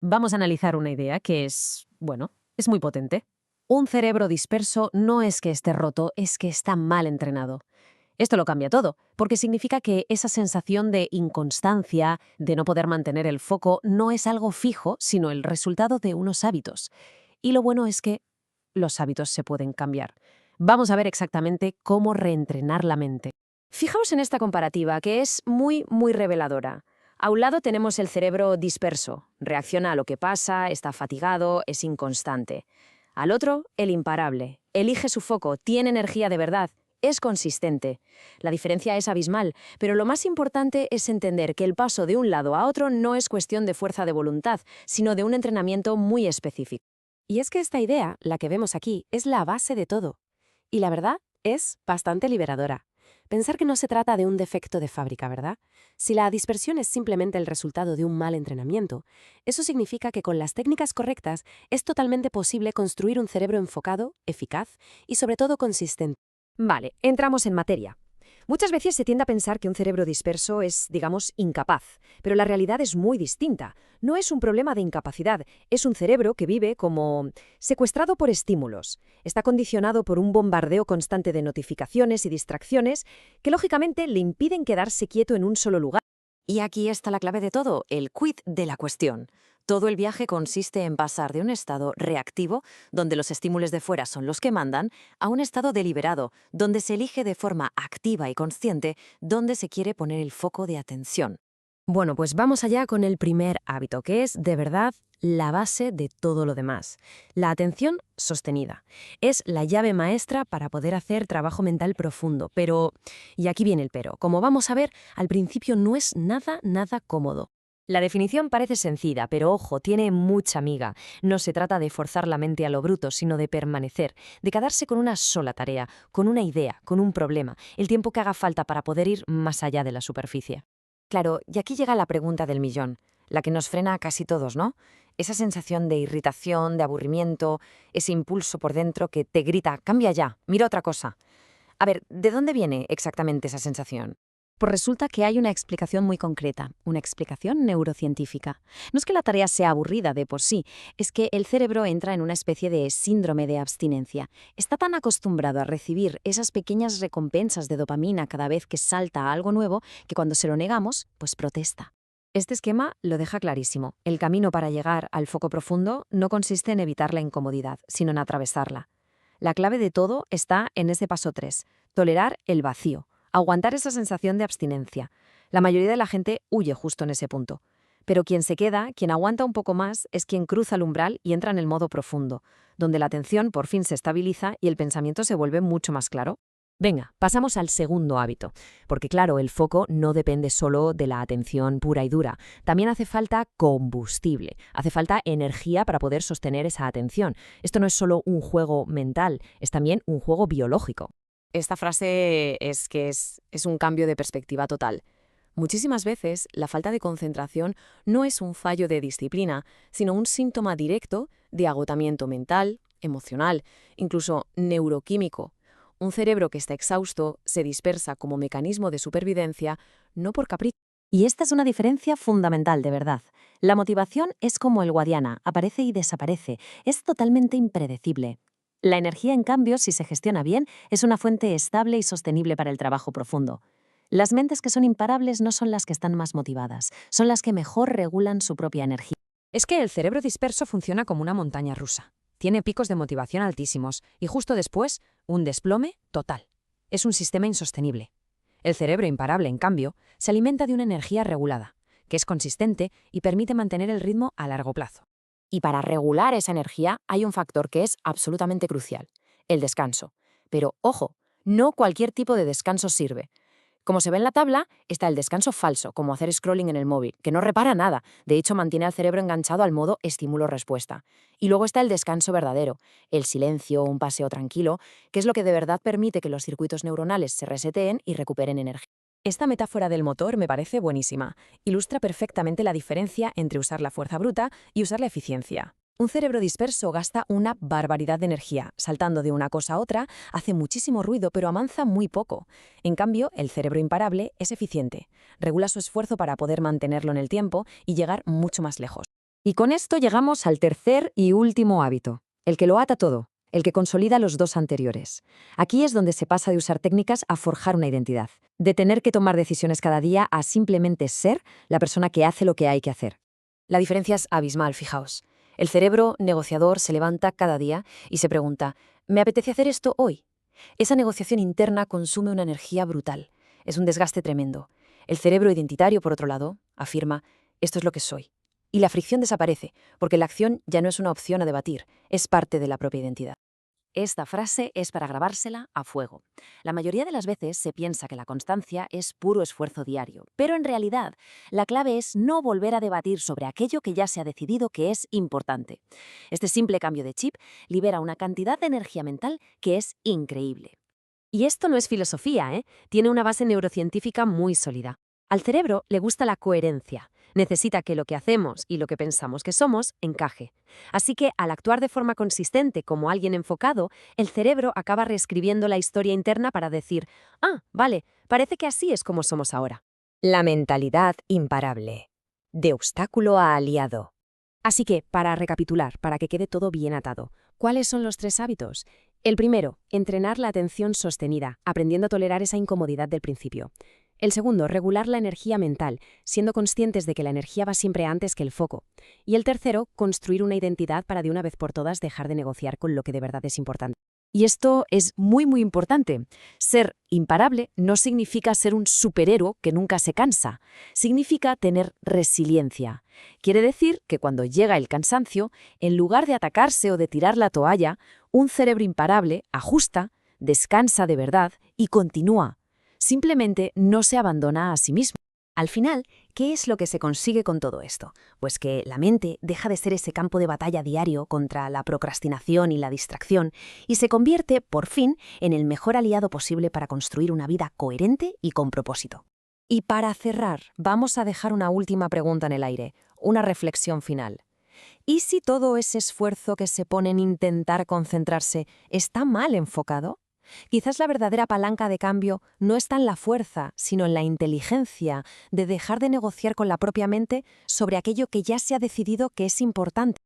Vamos a analizar una idea que es muy potente. Un cerebro disperso no es que esté roto, es que está mal entrenado. Esto lo cambia todo, porque significa que esa sensación de inconstancia, de no poder mantener el foco, no es algo fijo, sino el resultado de unos hábitos. Y lo bueno es que los hábitos se pueden cambiar. Vamos a ver exactamente cómo reentrenar la mente. Fijaos en esta comparativa, que es muy reveladora. A un lado tenemos el cerebro disperso, reacciona a lo que pasa, está fatigado, es inconstante. Al otro, el imparable, elige su foco, tiene energía de verdad, es consistente. La diferencia es abismal, pero lo más importante es entender que el paso de un lado a otro no es cuestión de fuerza de voluntad, sino de un entrenamiento muy específico. Y es que esta idea, la que vemos aquí, es la base de todo. Y la verdad es bastante liberadora. Pensar que no se trata de un defecto de fábrica, ¿verdad? Si la dispersión es simplemente el resultado de un mal entrenamiento, eso significa que con las técnicas correctas es totalmente posible construir un cerebro enfocado, eficaz y sobre todo consistente. Vale, entramos en materia. Muchas veces se tiende a pensar que un cerebro disperso es, digamos, incapaz, pero la realidad es muy distinta. No es un problema de incapacidad, es un cerebro que vive como secuestrado por estímulos. Está condicionado por un bombardeo constante de notificaciones y distracciones que lógicamente le impiden quedarse quieto en un solo lugar. Y aquí está la clave de todo, el quid de la cuestión. Todo el viaje consiste en pasar de un estado reactivo, donde los estímulos de fuera son los que mandan, a un estado deliberado, donde se elige de forma activa y consciente dónde se quiere poner el foco de atención. Bueno, pues vamos allá con el primer hábito, que es, de verdad, la base de todo lo demás. La atención sostenida. Es la llave maestra para poder hacer trabajo mental profundo, pero, y aquí viene el pero, como vamos a ver, al principio no es nada cómodo. La definición parece sencilla, pero ojo, tiene mucha miga. No se trata de forzar la mente a lo bruto, sino de permanecer, de quedarse con una sola tarea, con una idea, con un problema, el tiempo que haga falta para poder ir más allá de la superficie. Claro, y aquí llega la pregunta del millón, la que nos frena a casi todos, ¿no? Esa sensación de irritación, de aburrimiento, ese impulso por dentro que te grita, cambia ya, mira otra cosa. A ver, ¿de dónde viene exactamente esa sensación? Pues resulta que hay una explicación muy concreta, una explicación neurocientífica. No es que la tarea sea aburrida de por sí, es que el cerebro entra en una especie de síndrome de abstinencia. Está tan acostumbrado a recibir esas pequeñas recompensas de dopamina cada vez que salta a algo nuevo que cuando se lo negamos, pues protesta. Este esquema lo deja clarísimo. El camino para llegar al foco profundo no consiste en evitar la incomodidad, sino en atravesarla. La clave de todo está en ese paso 3: tolerar el vacío. Aguantar esa sensación de abstinencia. La mayoría de la gente huye justo en ese punto. Pero quien se queda, quien aguanta un poco más, es quien cruza el umbral y entra en el modo profundo, donde la atención por fin se estabiliza y el pensamiento se vuelve mucho más claro. Venga, pasamos al segundo hábito, porque claro, el foco no depende solo de la atención pura y dura. También hace falta combustible, hace falta energía para poder sostener esa atención. Esto no es solo un juego mental, es también un juego biológico. Esta frase es un cambio de perspectiva total. Muchísimas veces la falta de concentración no es un fallo de disciplina, sino un síntoma directo de agotamiento mental, emocional, incluso neuroquímico. Un cerebro que está exhausto se dispersa como mecanismo de supervivencia, no por capricho. Y esta es una diferencia fundamental, de verdad. La motivación es como el Guadiana, aparece y desaparece, es totalmente impredecible. La energía, en cambio, si se gestiona bien, es una fuente estable y sostenible para el trabajo profundo. Las mentes que son imparables no son las que están más motivadas, son las que mejor regulan su propia energía. Es que el cerebro disperso funciona como una montaña rusa. Tiene picos de motivación altísimos y justo después, un desplome total. Es un sistema insostenible. El cerebro imparable, en cambio, se alimenta de una energía regulada, que es consistente y permite mantener el ritmo a largo plazo. Y para regular esa energía hay un factor que es absolutamente crucial: el descanso. Pero, ojo, no cualquier tipo de descanso sirve. Como se ve en la tabla, está el descanso falso, como hacer scrolling en el móvil, que no repara nada, de hecho mantiene al cerebro enganchado al modo estímulo-respuesta. Y luego está el descanso verdadero, el silencio, un paseo tranquilo, que es lo que de verdad permite que los circuitos neuronales se reseteen y recuperen energía. Esta metáfora del motor me parece buenísima. Ilustra perfectamente la diferencia entre usar la fuerza bruta y usar la eficiencia. Un cerebro disperso gasta una barbaridad de energía, saltando de una cosa a otra, hace muchísimo ruido pero avanza muy poco. En cambio, el cerebro imparable es eficiente, regula su esfuerzo para poder mantenerlo en el tiempo y llegar mucho más lejos. Y con esto llegamos al tercer y último hábito, el que lo ata todo, el que consolida los dos anteriores. Aquí es donde se pasa de usar técnicas a forjar una identidad, de tener que tomar decisiones cada día a simplemente ser la persona que hace lo que hay que hacer. La diferencia es abismal, fijaos. El cerebro negociador se levanta cada día y se pregunta, ¿me apetece hacer esto hoy? Esa negociación interna consume una energía brutal. Es un desgaste tremendo. El cerebro identitario, por otro lado, afirma, esto es lo que soy. Y la fricción desaparece, porque la acción ya no es una opción a debatir, es parte de la propia identidad. Esta frase es para grabársela a fuego. La mayoría de las veces se piensa que la constancia es puro esfuerzo diario, pero en realidad la clave es no volver a debatir sobre aquello que ya se ha decidido que es importante. Este simple cambio de chip libera una cantidad de energía mental que es increíble. Y esto no es filosofía, ¿eh? Tiene una base neurocientífica muy sólida. Al cerebro le gusta la coherencia. Necesita que lo que hacemos y lo que pensamos que somos encaje. Así que, al actuar de forma consistente como alguien enfocado, el cerebro acaba reescribiendo la historia interna para decir, vale, parece que así es como somos ahora. La mentalidad imparable. De obstáculo a aliado. Así que, para recapitular, para que quede todo bien atado, ¿cuáles son los 3 hábitos? El primero, entrenar la atención sostenida, aprendiendo a tolerar esa incomodidad del principio. El segundo, regular la energía mental, siendo conscientes de que la energía va siempre antes que el foco. Y el tercero, construir una identidad para de una vez por todas dejar de negociar con lo que de verdad es importante. Y esto es muy, muy importante. Ser imparable no significa ser un superhéroe que nunca se cansa. Significa tener resiliencia. Quiere decir que cuando llega el cansancio, en lugar de atacarse o de tirar la toalla, un cerebro imparable ajusta, descansa de verdad y continúa. Simplemente no se abandona a sí mismo. Al final, ¿qué es lo que se consigue con todo esto? Pues que la mente deja de ser ese campo de batalla diario contra la procrastinación y la distracción y se convierte, por fin, en el mejor aliado posible para construir una vida coherente y con propósito. Y para cerrar, vamos a dejar una última pregunta en el aire, una reflexión final. ¿Y si todo ese esfuerzo que se pone en intentar concentrarse está mal enfocado? Quizás la verdadera palanca de cambio no está en la fuerza, sino en la inteligencia de dejar de negociar con la propia mente sobre aquello que ya se ha decidido que es importante.